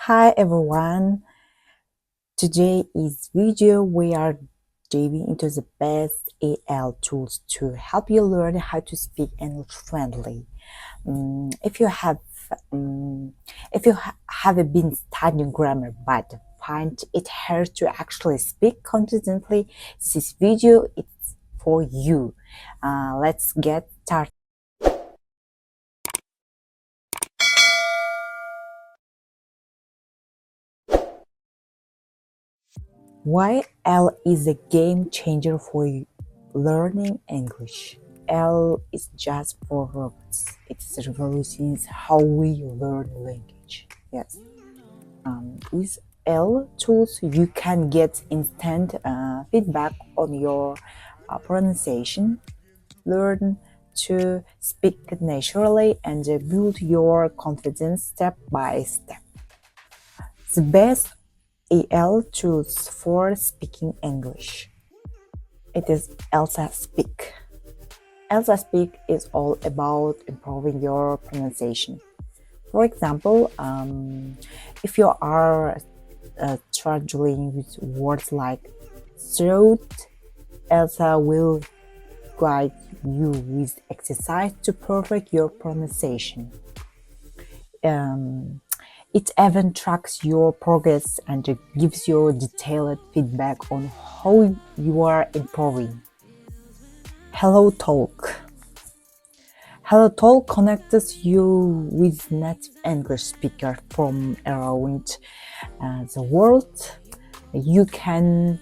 Hi everyone. Today is video we are diving into the best AI tools to help you learn how to speak English fluently. If you have haven't been studying grammar but find it hard to actually speak confidently, this video is for you. Let's get started. Why L is a game changer for learning English. L is just for robots. It revolutions how we learn language. Yes. With L tools, you can get instant feedback on your pronunciation, learn to speak naturally, and build your confidence step by step. The best EL tools for speaking English. It is ELSA Speak. ELSA Speak is all about improving your pronunciation. For example, if you are struggling with words like throat, ELSA will guide you with exercise to perfect your pronunciation. It even tracks your progress and gives you detailed feedback on how you are improving. HelloTalk. HelloTalk connects you with native English speakers from around the world. You can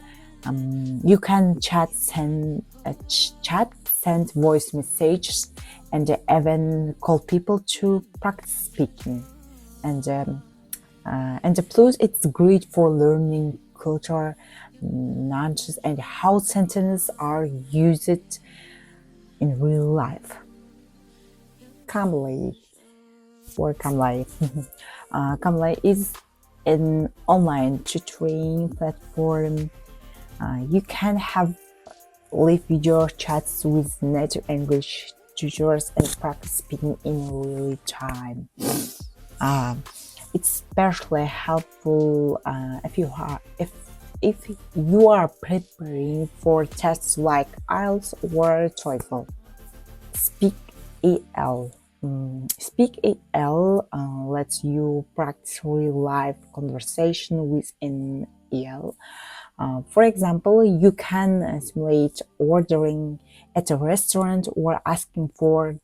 send voice messages, and even call people to practice speaking. And plus, it's great for learning culture, nuances, and how sentences are used in real life. Cambly or Cambly. Cambly is an online tutoring platform. You can have live video chats with native English tutors and practice speaking in real time. It's especially helpful if you are preparing for tests like IELTS or TOEFL. SpeakAI. SpeakAI lets you practice real-life conversation with an EL. For example, you can simulate ordering at a restaurant or asking for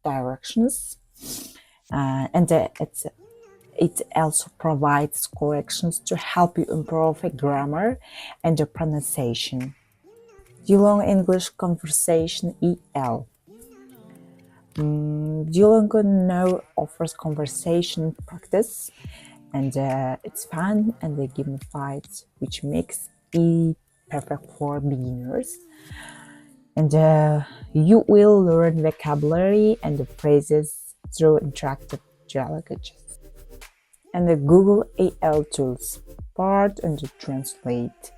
directions. It also provides corrections to help you improve grammar and pronunciation. Duolingo English Conversation EL. Duolingo now offers conversation practice, and it's fun and gamified, which makes it perfect for beginners. And you will learn vocabulary and phrases through interactive dialogues. And the Google AI tools, Part and Translate.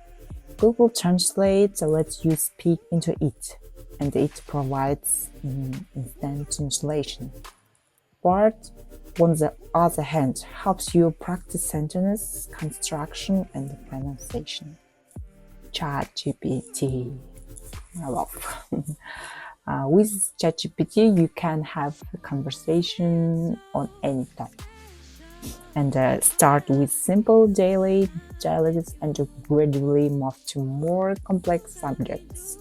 Google Translate lets you speak into it, and it provides instant translation. Part, on the other hand, helps you practice sentence construction and pronunciation. ChatGPT, I love. With ChatGPT, you can have a conversation on any topic. And start with simple daily dialogues and gradually move to more complex subjects.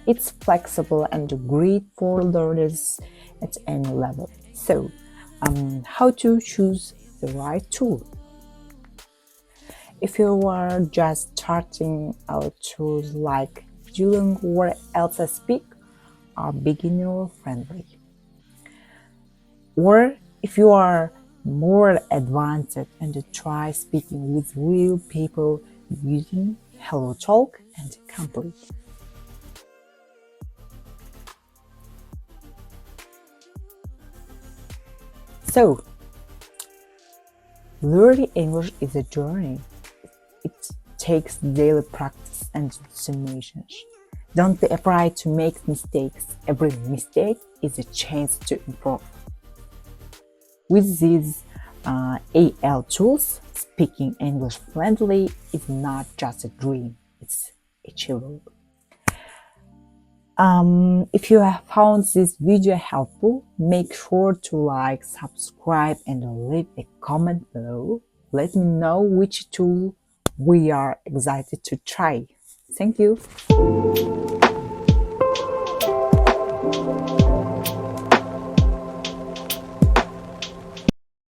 It's flexible and great for learners at any level. So, how to choose the right tool? If you are just starting out, tools like Duolingo or ELSA Speak are beginner friendly. Or if you are more advanced and try speaking with real people using HelloTalk and Cambly. So, learning English is a journey. It takes daily practice and determination. Don't be afraid to make mistakes. Every mistake is a chance to improve. With these AL tools, speaking English fluently is not just a dream, it's achievable. If you have found this video helpful, make sure to like, subscribe, and leave a comment below. Let me know which tool we are excited to try. Thank you.